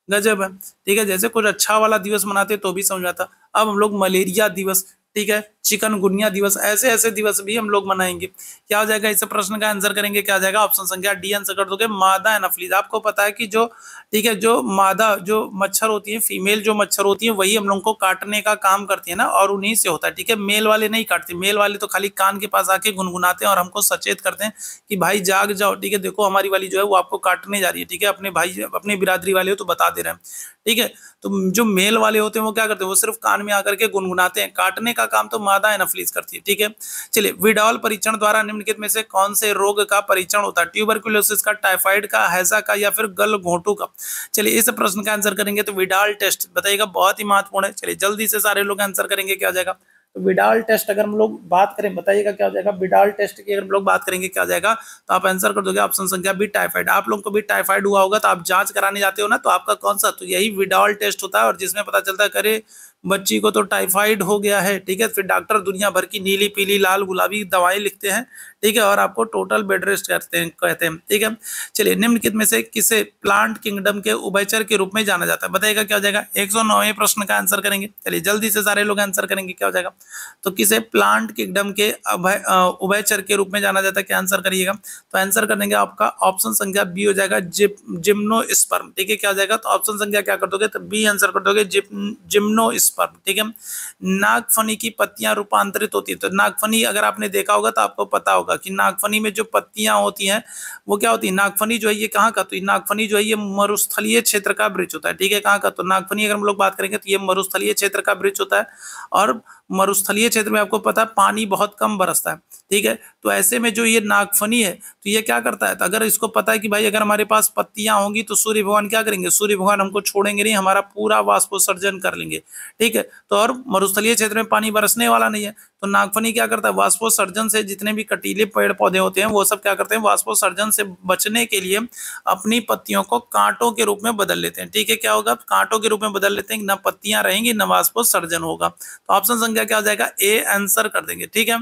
A: गजब है। ठीक है, जैसे कुछ अच्छा वाला दिवस मनाते तो भी समझ आता, अब हम लोग मलेरिया दिवस, ठीक है, चिकनगुनिया दिवस, ऐसे ऐसे दिवस भी हम लोग मनाएंगे। क्या हो जाएगा, इस प्रश्न का आंसर करेंगे, क्या हो जाएगा, ऑप्शन संख्या डी आंसर कर दोगे, मादा एनाफिलीज। आपको पता है कि जो, ठीक है, जो मादा जो मच्छर होती है, फीमेल जो मच्छर होती है, वही हम लोग को काटने का काम करती है ना, और उन्हीं से होता है। ठीक है, मेल वाले नहीं काटते, मेल वाले तो खाली कान के पास आके गुनगुनाते हैं और हमको सचेत करते हैं कि भाई जाग जाओ, ठीक है, देखो हमारी वाली जो है वो आपको काटने जा रही है। ठीक है, अपने भाई अपने बिरादरी वाले हो तो बता दे रहे हैं। ठीक है, तो जो मेल वाले होते हैं वो क्या करते हैं, वो सिर्फ कान में आकर के गुनगुनाते हैं, काटने का काम तो मादा एनाफिलीज करती है। ठीक है, चलिए, विडाल परीक्षण द्वारा निम्नलिखित में से कौन से रोग का परीक्षण होता है, ट्यूबरकुलोसिस का, टाइफाइड का, हैजा का, या फिर गलघोंटू का। चलिए, इस प्रश्न का आंसर करेंगे तो विडाल टेस्ट बताइएगा, बहुत ही महत्वपूर्ण है। चलिए जल्दी से सारे लोग आंसर करेंगे, क्या हो जाएगा, तो विडाल टेस्ट अगर हम लोग बात करें, बताइएगा क्या हो जाएगा, विडाल टेस्ट की अगर हम लोग बात करेंगे क्या हो जाएगा, तो आप आंसर कर दोगे ऑप्शन संख्या बी, टाइफाइड। आप लोग को भी टाइफाइड हुआ होगा तो आप जांच कराने जाते हो ना, तो आपका कौन सा, तो यही विडाल टेस्ट होता है, और जिसमें पता चलता है करे बच्ची को तो टाइफाइड हो गया है। ठीक है, फिर डॉक्टर दुनिया भर की नीली पीली लाल गुलाबी दवाएं लिखते हैं। ठीक है, और आपको टोटल बेड रेस्ट कहते हैं। ठीक है, चलिए, निम्नलिखित में से किसे प्लांट किंगडम के उभयचर के रूप में जाना जाता है, बताइएगा क्या हो जाएगा, 109वें प्रश्न का आंसर करेंगे। चलिए जल्दी से सारे लोग आंसर करेंगे, क्या हो जाएगा, तो किसे प्लांट किंगडम के उभयचर के रूप में जाना जाता है, क्या आंसर करिएगा, तो आंसर कर देंगे आपका ऑप्शन संख्या बी हो जाएगा, जिम्नोस्पर्म। ठीक है, क्या हो जाएगा, तो ऑप्शन संख्या क्या कर दोगे, तो बी आंसर कर दोगे, जिम्नोस्पर्म। ठीक है, नागफनी की पत्तियां रूपांतरित होती है, तो नागफनी अगर आपने देखा होगा तो आपको पता होगा कि नागफनी में जो पत्तियां होती हैं वो क्या होती है, नागफनी जो है ये कहाँ का, तो नागफनी जो है ये मरुस्थलीय क्षेत्र का वृक्ष होता है। ठीक है, कहाँ का, तो नागफनी अगर हम लोग बात करेंगे तो ये मरुस्थलीय क्षेत्र का वृक्ष होता है, और मरुस्थलीय क्षेत्र में आपको पता है पानी बहुत कम बरसता है। ठीक है, तो ऐसे में जो ये नागफनी है तो ये क्या करता है, तो अगर इसको पता है कि भाई अगर हमारे पास पत्तियां होंगी तो सूर्य भगवान क्या करेंगे, सूर्य भगवान हमको छोड़ेंगे नहीं, हमारा पूरा वाष्पोत्सर्जन कर लेंगे। ठीक है, तो और मरुस्थलीय क्षेत्र में पानी बरसने वाला नहीं है, तो नागफनी क्या करता है, वाष्पोत्सर्जन से जितने भी कटीले पेड़ पौधे होते हैं वो सब क्या करते हैं, वाष्पोत्सर्जन से बचने के लिए अपनी पत्तियों को कांटों के रूप में बदल लेते हैं। ठीक है, क्या होगा, कांटों के रूप में बदल लेते हैं, न पत्तियां रहेंगी न वाष्पोत्सर्जन होगा। तो ऑप्शन संख्या क्या हो जाएगा, ए आंसर कर देंगे। ठीक है,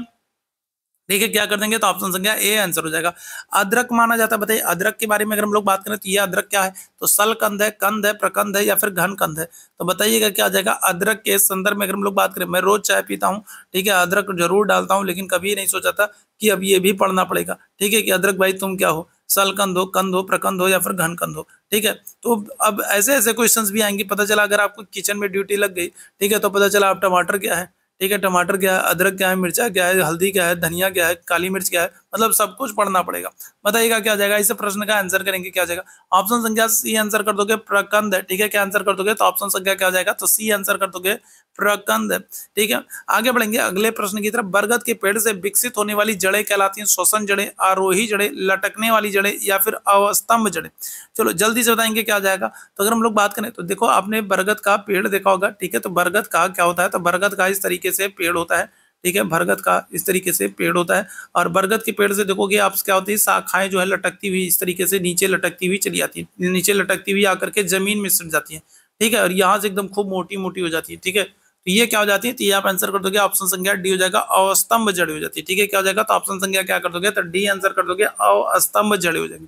A: ठीक है, क्या कर देंगे, तो ऑप्शन संख्या ए आंसर हो जाएगा। अदरक माना जाता है, बताइए अदरक के बारे में अगर हम लोग बात करें तो ये अदरक क्या है, तो सलकंद है, कंद है, प्रकंद है, या फिर घन कंद है, तो बताइएगा क्या आ जाएगा। अदरक के संदर्भ में अगर हम लोग बात करें, मैं रोज चाय पीता हूँ, ठीक है, अदरक जरूर डालता हूँ, लेकिन कभी नहीं सोचा था कि अब ये भी पढ़ना पड़ेगा। ठीक है, कि अदरक भाई तुम क्या हो, सलकंद हो, कंद हो, प्रकंद हो, या फिर घन कंद हो। ठीक है, तो अब ऐसे ऐसे क्वेश्चंस भी आएंगे, पता चला अगर आपको किचन में ड्यूटी लग गई, ठीक है, तो पता चला आप टमाटर क्या है, ठीक है, टमाटर क्या है, अदरक क्या है, मिर्चा क्या है, हल्दी क्या है, धनिया क्या है, काली मिर्च क्या है, मतलब सब कुछ पढ़ना पड़ेगा। बताइएगा क्या जाएगा, इस प्रश्न का आंसर करेंगे, क्या जाएगा, ऑप्शन संख्या सी आंसर कर दोगे, प्रकंद है। ठीक है, क्या आंसर कर दोगे, तो ऑप्शन संख्या क्या जाएगा, तो सी आंसर कर दोगे, प्रकंद। ठीक है, आगे बढ़ेंगे अगले प्रश्न की तरफ। बरगद के पेड़ से विकसित होने वाली जड़ें कहलाती हैं श्वसन जड़ें, आरोही जड़ें, लटकने वाली जड़ें, या फिर अवस्तंभ जड़ें। चलो जल्दी से बताएंगे क्या जाएगा। तो अगर हम लोग बात करें तो देखो आपने बरगद का पेड़ देखा होगा, ठीक है, तो बरगद का क्या होता है, तो बरगद का इस तरीके से पेड़ होता है। ठीक है, बरगद का इस तरीके से पेड़ होता है, और बरगद के पेड़ से देखोगे आप क्या होती है, शाखाएं जो है लटकती हुई इस तरीके से नीचे लटकती हुई चली आती है, नीचे लटकती हुई आकर के जमीन में सट जाती है। ठीक है, और यहाँ से एकदम खूब मोटी मोटी हो जाती है। ठीक है, तो ये क्या हो जाती है, तो ये आप आंसर कर दोगे, ऑप्शन संख्या डी हो जाएगा, अवस्तंभ जड़ हो जाती है। ठीक है, क्या हो जाएगा, तो ऑप्शन संख्या क्या कर दोगे, तो डी आंसर कर दोगे, अवस्तंभ जड़ हो जाएगी।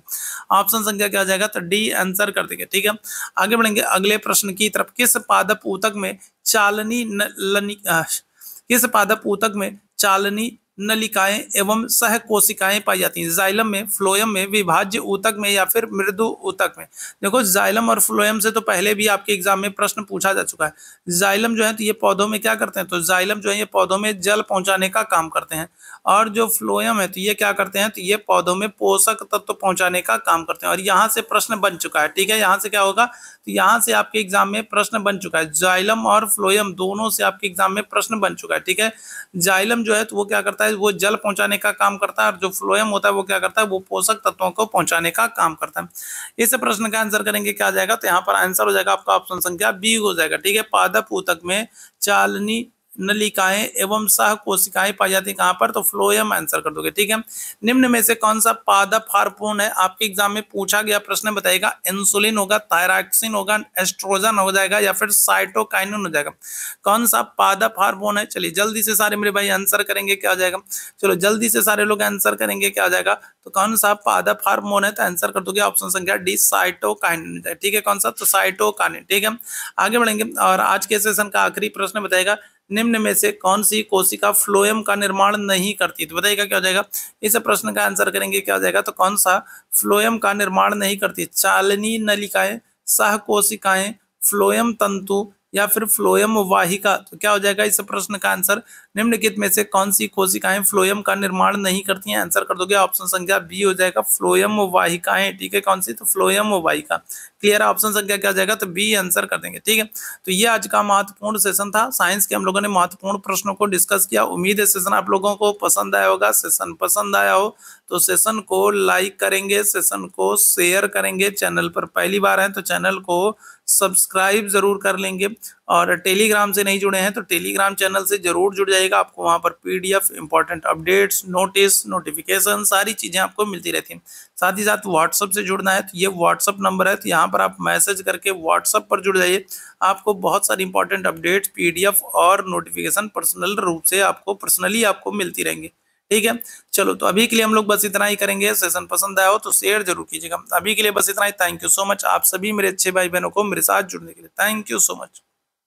A: ऑप्शन संख्या क्या हो जाएगा, तो डी आंसर कर देंगे। ठीक है, आगे बढ़ेंगे अगले प्रश्न की तरफ। किस पादप ऊतक में चालनी किस पादप ऊतक में चालनी नलिकाएं एवं सह कोशिकाएं पाई जाती हैं, जाइलम में, फ्लोएम में, विभाज्य ऊतक में, या फिर मृदु ऊतक में। देखो जाइलम और फ्लोएम से तो पहले भी आपके एग्जाम में प्रश्न पूछा जा चुका है। जाइलम जो है तो ये पौधों में क्या करते हैं, तो जाइलम जो है ये पौधों में जल पहुंचाने का काम करते हैं, और जो फ्लोएम है तो ये क्या करते हैं, तो ये पौधों में पोषक तत्व पहुंचाने का काम करते हैं। और यहाँ से प्रश्न बन चुका है। ठीक है, यहाँ से क्या होगा, तो यहाँ से आपके एग्जाम में प्रश्न बन चुका है, जाइलम और फ्लोएम दोनों से आपके एग्जाम में प्रश्न बन चुका है। ठीक है, जाइलम जो है तो वो क्या करता है, वो जल पहुंचाने का काम करता है, और जो फ्लोएम होता है वो क्या करता है, वो पोषक तत्वों को पहुंचाने का काम करता है। इस प्रश्न का आंसर करेंगे, क्या जाएगा, तो यहाँ पर आंसर हो जाएगा आपका ऑप्शन संख्या बी हो जाएगा। ठीक है, पादप ऊतक में चालनी नलिकाएं एवं सह कोशिकाएं पाई जाती है कहां पर, तो फ्लोएम आंसर कर दोगे। ठीक है, निम्न में से कौन सा पादप हार्मोन है, आपके एग्जाम में पूछा गया प्रश्न बताएगा, इंसुलिन होगा, थायरॉक्सिन होगा, एस्ट्रोजन हो जाएगा या फिर साइटोकाइनिन हो जाएगा। कौन सा पादप हार्मोन है, चलिए जल्दी से सारे मेरे भाई आंसर करेंगे, क्या हो जाएगा, चलो जल्दी से सारे लोग आंसर करेंगे, क्या हो जाएगा, तो कौन सा पादप हार्मोन है, तो आंसर कर दोगे ऑप्शन संख्या डी साइटोकाइनिन। ठीक है, कौन सा, तो साइटोकाइनिन। ठीक है, आगे बढ़ेंगे और आज के सेशन का आखिरी प्रश्न बताएगा, निम्न में से कौन सी कोशिका फ्लोएम का निर्माण नहीं करती, तो बताइएगा क्या हो जाएगा, इस प्रश्न का आंसर करेंगे, क्या हो जाएगा, तो कौन सा फ्लोएम का निर्माण नहीं करती, चालनी नलिकाएं, सह कोशिकाएं, फ्लोएम तंतु या फिर फ्लोएम वाहिका, तो क्या हो जाएगा इस प्रश्न का आंसर, निम्नलिखित में से कौन सी कोशिकाएं फ्लोएम का निर्माण नहीं करती हैं, आंसर कर दोगे ऑप्शन संख्या बी हो जाएगा, फ्लोएम वाहिकाएं। ठीक है, कौन सी, तो फ्लोएम वाहिका। क्लियर है, ऑप्शन संख्या क्या हो जाएगा, तो बी आंसर कर देंगे। ठीक है, तो ये आज का महत्वपूर्ण सेशन था, साइंस के हम लोगों ने महत्वपूर्ण प्रश्नों को डिस्कस किया। उम्मीद है सेशन आप लोगों को पसंद आया होगा। सेशन पसंद आया हो तो सेशन को लाइक करेंगे, सेशन को शेयर करेंगे, चैनल पर पहली बार है तो चैनल को सब्सक्राइब जरूर कर लेंगे, और टेलीग्राम से नहीं जुड़े हैं तो टेलीग्राम चैनल से जरूर जुड़ जाइएगा। आपको वहां पर PDF, important updates, notice, notification सारी चीजें आपको मिलती रहती हैं। साथ ही साथ व्हाट्सएप से जुड़ना है तो ये व्हाट्सएप नंबर है, तो यहाँ पर आप मैसेज करके व्हाट्सएप पर जुड़ जाइए। आपको बहुत सारी इंपॉर्टेंट अपडेट्स, पीडीएफ और नोटिफिकेशन पर्सनल रूप से आपको पर्सनली आपको मिलती रहेंगी। ठीक है, चलो तो अभी के लिए हम लोग बस इतना ही करेंगे। सेशन पसंद आया हो तो शेयर जरूर कीजिएगा। अभी के लिए बस इतना ही। थैंक यू सो मच आप सभी मेरे अच्छे भाई बहनों को मेरे साथ जुड़ने के लिए। Thank you so much.